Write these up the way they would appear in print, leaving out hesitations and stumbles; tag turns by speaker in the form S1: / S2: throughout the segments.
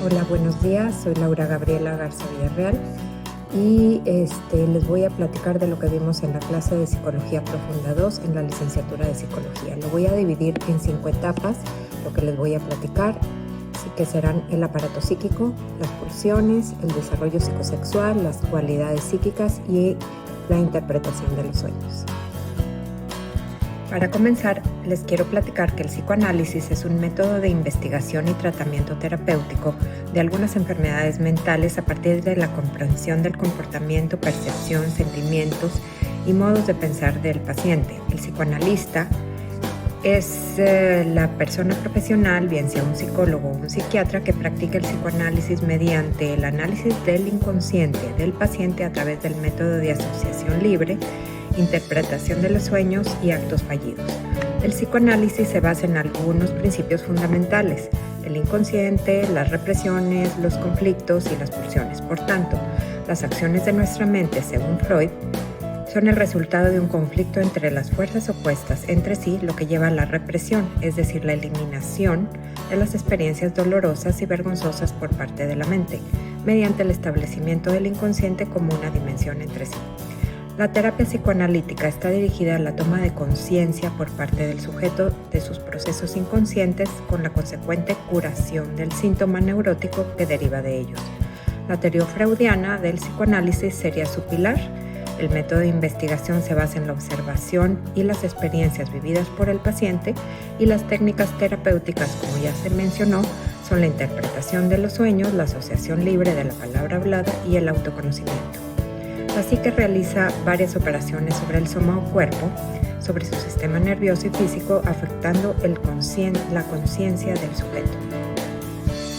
S1: Hola, buenos días. Soy Laura Gabriela Garza Villarreal y les voy a platicar de lo que vimos en la clase de Psicología Profunda 2 en la licenciatura de Psicología. Lo voy a dividir en 5 etapas, lo que les voy a platicar, que serán el aparato psíquico, las pulsiones, el desarrollo psicosexual, las cualidades psíquicas y la interpretación de los sueños. Para comenzar, les quiero platicar que el psicoanálisis es un método de investigación y tratamiento terapéutico de algunas enfermedades mentales a partir de la comprensión del comportamiento, percepción, sentimientos y modos de pensar del paciente. El psicoanalista es la persona profesional, bien sea un psicólogo o un psiquiatra, que practica el psicoanálisis mediante el análisis del inconsciente del paciente a través del método de asociación libre, interpretación de los sueños y actos fallidos. El psicoanálisis se basa en algunos principios fundamentales: el inconsciente, las represiones, los conflictos y las pulsiones. Por tanto, las acciones de nuestra mente, según Freud, son el resultado de un conflicto entre las fuerzas opuestas entre sí, lo que lleva a la represión, es decir, la eliminación de las experiencias dolorosas y vergonzosas por parte de la mente, mediante el establecimiento del inconsciente como una dimensión entre sí. La terapia psicoanalítica está dirigida a la toma de conciencia por parte del sujeto de sus procesos inconscientes, con la consecuente curación del síntoma neurótico que deriva de ellos. La teoría freudiana del psicoanálisis sería su pilar. El método de investigación se basa en la observación y las experiencias vividas por el paciente, y las técnicas terapéuticas, como ya se mencionó, son la interpretación de los sueños, la asociación libre de la palabra hablada y el autoconocimiento. La psique realiza varias operaciones sobre el soma o cuerpo, sobre su sistema nervioso y físico, afectando la conciencia del sujeto.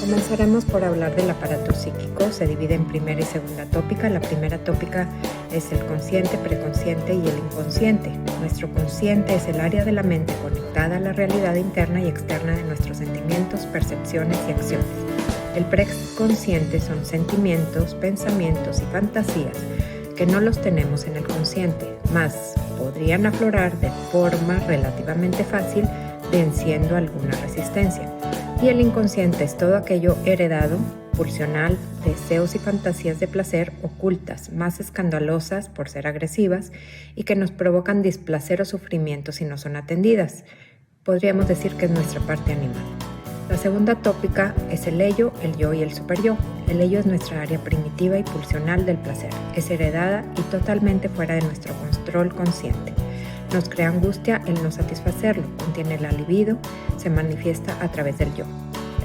S1: Comenzaremos por hablar del aparato psíquico. Se divide en primera y segunda tópica. La primera tópica es el consciente, preconsciente y el inconsciente. Nuestro consciente es el área de la mente conectada a la realidad interna y externa de nuestros sentimientos, percepciones y acciones. El preconsciente son sentimientos, pensamientos y fantasías que no los tenemos en el consciente, mas podrían aflorar de forma relativamente fácil, venciendo alguna resistencia. Y el inconsciente es todo aquello heredado, pulsional, deseos y fantasías de placer ocultas, más escandalosas por ser agresivas y que nos provocan displacer o sufrimiento si no son atendidas. Podríamos decir que es nuestra parte animal. La segunda tópica es el ello, el yo y el superyo. El ello es nuestra área primitiva y pulsional del placer. Es heredada y totalmente fuera de nuestro control consciente. Nos crea angustia el no satisfacerlo, contiene la libido, se manifiesta a través del yo.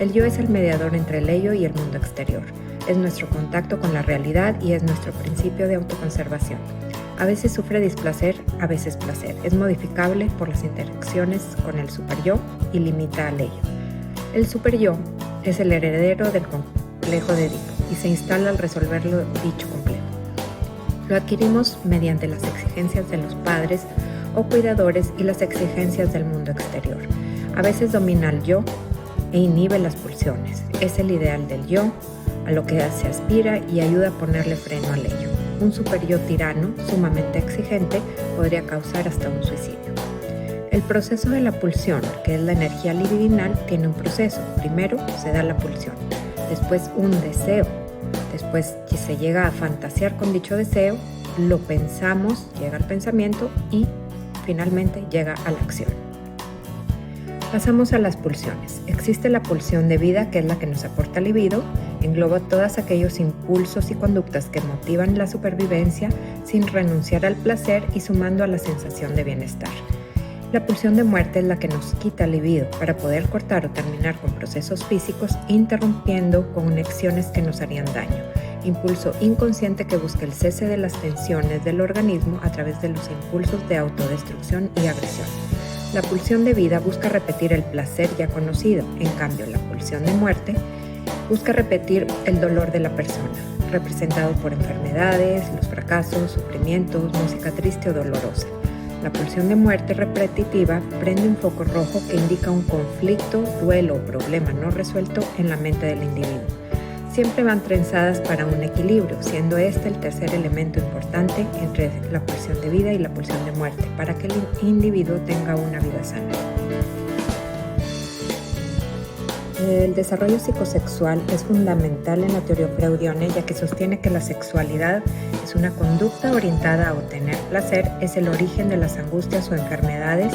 S1: El yo es el mediador entre el ello y el mundo exterior. Es nuestro contacto con la realidad y es nuestro principio de autoconservación. A veces sufre displacer, a veces placer. Es modificable por las interacciones con el superyo y limita al ello. El superyo es el heredero del complejo de Edipo y se instala al resolverlo dicho complejo. Lo adquirimos mediante las exigencias de los padres o cuidadores y las exigencias del mundo exterior. A veces domina al yo e inhibe las pulsiones. Es el ideal del yo, a lo que se aspira, y ayuda a ponerle freno al ello. Un superyo tirano, sumamente exigente, podría causar hasta un suicidio. El proceso de la pulsión, que es la energía libidinal, tiene un proceso. Primero se da la pulsión, después un deseo, después se llega a fantasear con dicho deseo, lo pensamos, llega al pensamiento y finalmente llega a la acción. Pasamos a las pulsiones. Existe la pulsión de vida, que es la que nos aporta libido, engloba todos aquellos impulsos y conductas que motivan la supervivencia sin renunciar al placer y sumando a la sensación de bienestar. La pulsión de muerte es la que nos quita libido para poder cortar o terminar con procesos físicos, interrumpiendo conexiones que nos harían daño. Impulso inconsciente que busca el cese de las tensiones del organismo a través de los impulsos de autodestrucción y agresión. La pulsión de vida busca repetir el placer ya conocido. En cambio, la pulsión de muerte busca repetir el dolor de la persona, representado por enfermedades, los fracasos, sufrimientos, música triste o dolorosa. La pulsión de muerte repetitiva prende un foco rojo que indica un conflicto, duelo o problema no resuelto en la mente del individuo. Siempre van trenzadas para un equilibrio, siendo este el tercer elemento importante entre la pulsión de vida y la pulsión de muerte, para que el individuo tenga una vida sana. El desarrollo psicosexual es fundamental en la teoría freudiana, ya que sostiene que la sexualidad es una conducta orientada a obtener placer, es el origen de las angustias o enfermedades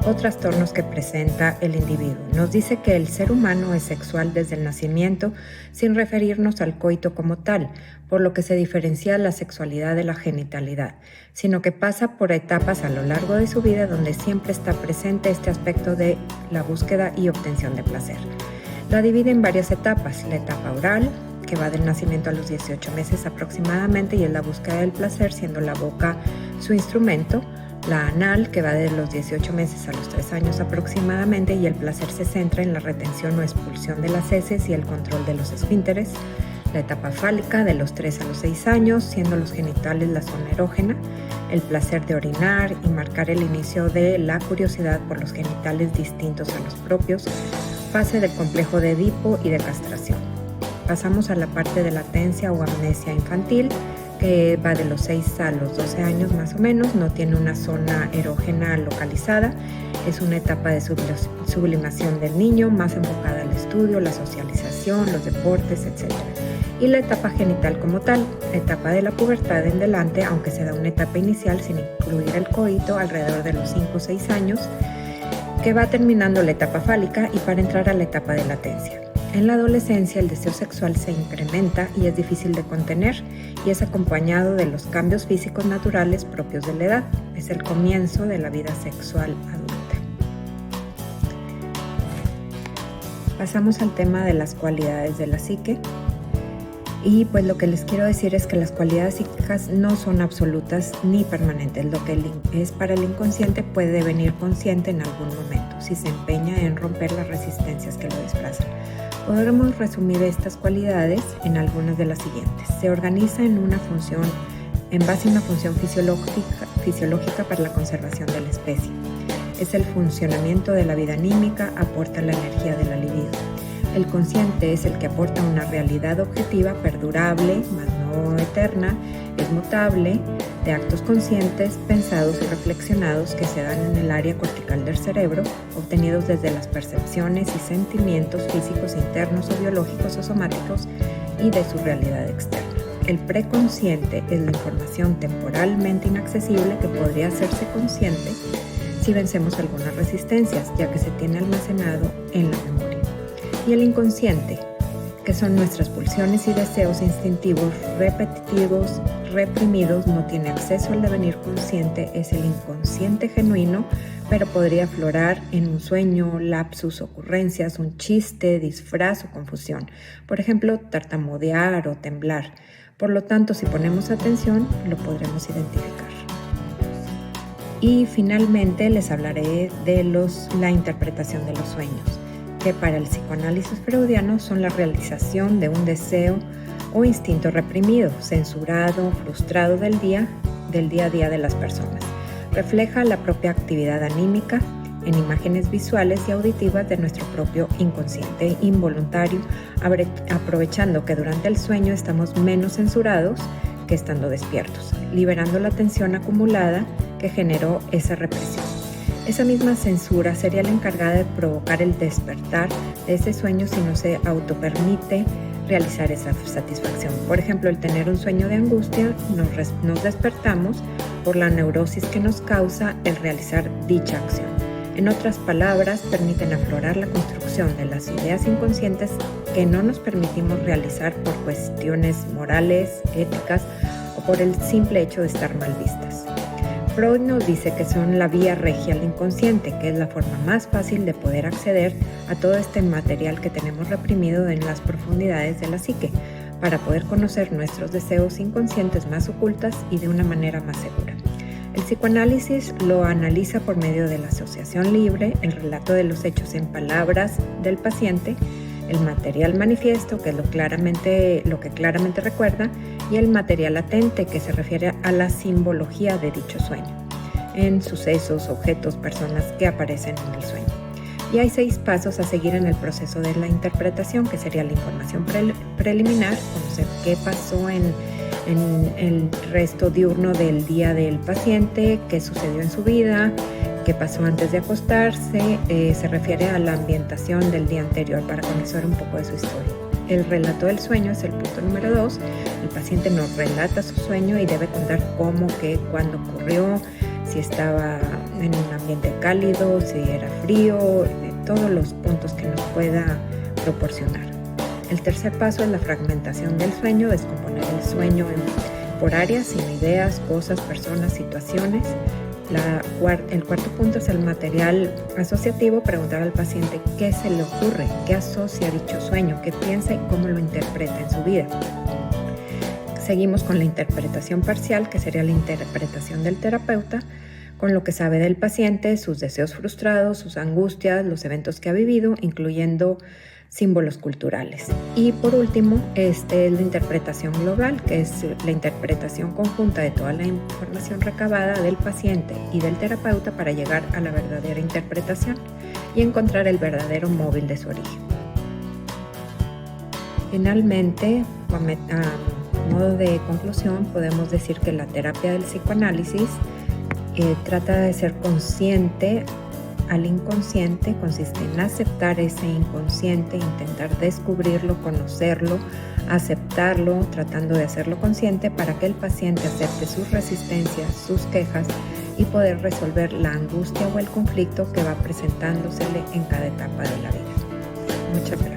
S1: o trastornos que presenta el individuo. Nos dice que el ser humano es sexual desde el nacimiento, sin referirnos al coito como tal, por lo que se diferencia la sexualidad de la genitalidad, sino que pasa por etapas a lo largo de su vida donde siempre está presente este aspecto de la búsqueda y obtención de placer. La divide en varias etapas: la etapa oral, que va del nacimiento a los 18 meses aproximadamente y es la búsqueda del placer, siendo la boca su instrumento; la anal, que va de los 18 meses a los 3 años aproximadamente y el placer se centra en la retención o expulsión de las heces y el control de los esfínteres; la etapa fálica, de los 3 a los 6 años, siendo los genitales la zona erógena; el placer de orinar y marcar el inicio de la curiosidad por los genitales distintos a los propios; fase del complejo de Edipo y de castración. Pasamos a la parte de latencia o amnesia infantil, que va de los 6 a los 12 años más o menos, no tiene una zona erógena localizada, es una etapa de sublimación del niño, más enfocada al estudio, la socialización, los deportes, etc. Y la etapa genital como tal, etapa de la pubertad en delante, aunque se da una etapa inicial sin incluir el coito alrededor de los 5 o 6 años, que va terminando la etapa fálica y para entrar a la etapa de latencia. En la adolescencia el deseo sexual se incrementa y es difícil de contener y es acompañado de los cambios físicos naturales propios de la edad. Es el comienzo de la vida sexual adulta. Pasamos al tema de las cualidades de la psique. Y pues lo que les quiero decir es que las cualidades psíquicas no son absolutas ni permanentes. Lo que es para el inconsciente puede devenir consciente en algún momento, si se empeña en romper las resistencias que lo desplazan. Podremos resumir estas cualidades en algunas de las siguientes. Se organiza en base a una función fisiológica para la conservación de la especie. Es el funcionamiento de la vida anímica, aporta la energía de la libido. El consciente es el que aporta una realidad objetiva, perdurable, mas no eterna, es mutable, de actos conscientes, pensados y reflexionados que se dan en el área cortical del cerebro, obtenidos desde las percepciones y sentimientos físicos internos o biológicos o somáticos y de su realidad externa. El preconsciente es la información temporalmente inaccesible que podría hacerse consciente si vencemos algunas resistencias, ya que se tiene almacenado en la memoria. Y el inconsciente, que son nuestras pulsiones y deseos instintivos, repetitivos, reprimidos, no tiene acceso al devenir consciente, es el inconsciente genuino, pero podría aflorar en un sueño, lapsus, ocurrencias, un chiste, disfraz o confusión. Por ejemplo, tartamudear o temblar. Por lo tanto, si ponemos atención, lo podremos identificar. Y finalmente les hablaré de la interpretación de los sueños, que para el psicoanálisis freudiano son la realización de un deseo o instinto reprimido, censurado, frustrado del día a día de las personas. Refleja la propia actividad anímica en imágenes visuales y auditivas de nuestro propio inconsciente involuntario, aprovechando que durante el sueño estamos menos censurados que estando despiertos, liberando la tensión acumulada que generó esa represión. Esa misma censura sería la encargada de provocar el despertar de ese sueño si no se autopermite realizar esa satisfacción. Por ejemplo, el tener un sueño de angustia, nos despertamos por la neurosis que nos causa el realizar dicha acción. En otras palabras, permiten aflorar la construcción de las ideas inconscientes que no nos permitimos realizar por cuestiones morales, éticas o por el simple hecho de estar mal vistas. Freud nos dice que son la vía regia al inconsciente, que es la forma más fácil de poder acceder a todo este material que tenemos reprimido en las profundidades de la psique, para poder conocer nuestros deseos inconscientes más ocultas y de una manera más segura. El psicoanálisis lo analiza por medio de la asociación libre, el relato de los hechos en palabras del paciente, el material manifiesto, que es lo que claramente recuerda, y el material latente, que se refiere a la simbología de dicho sueño, en sucesos, objetos, personas que aparecen en el sueño. Y hay 6 pasos a seguir en el proceso de la interpretación, que sería la información preliminar, conocer qué pasó en el resto diurno del día del paciente, qué sucedió en su vida, qué pasó antes de acostarse, se refiere a la ambientación del día anterior para conocer un poco de su historia. El relato del sueño es el punto número 2. El paciente nos relata su sueño y debe contar cómo, qué, cuándo ocurrió, si estaba en un ambiente cálido, si era frío, todos los puntos que nos pueda proporcionar. El tercer paso es la fragmentación del sueño, descomponer el sueño por áreas, sin ideas, cosas, personas, situaciones. El cuarto punto es el material asociativo, preguntar al paciente qué se le ocurre, qué asocia a dicho sueño, qué piensa y cómo lo interpreta en su vida. Seguimos con la interpretación parcial, que sería la interpretación del terapeuta, con lo que sabe del paciente, sus deseos frustrados, sus angustias, los eventos que ha vivido, incluyendo símbolos culturales. Y por último, es la interpretación global, que es la interpretación conjunta de toda la información recabada del paciente y del terapeuta para llegar a la verdadera interpretación y encontrar el verdadero móvil de su origen. Finalmente, a modo de conclusión, podemos decir que la terapia del psicoanálisis trata de ser consciente al inconsciente, consiste en aceptar ese inconsciente, intentar descubrirlo, conocerlo, aceptarlo, tratando de hacerlo consciente para que el paciente acepte sus resistencias, sus quejas y poder resolver la angustia o el conflicto que va presentándosele en cada etapa de la vida. Muchas gracias.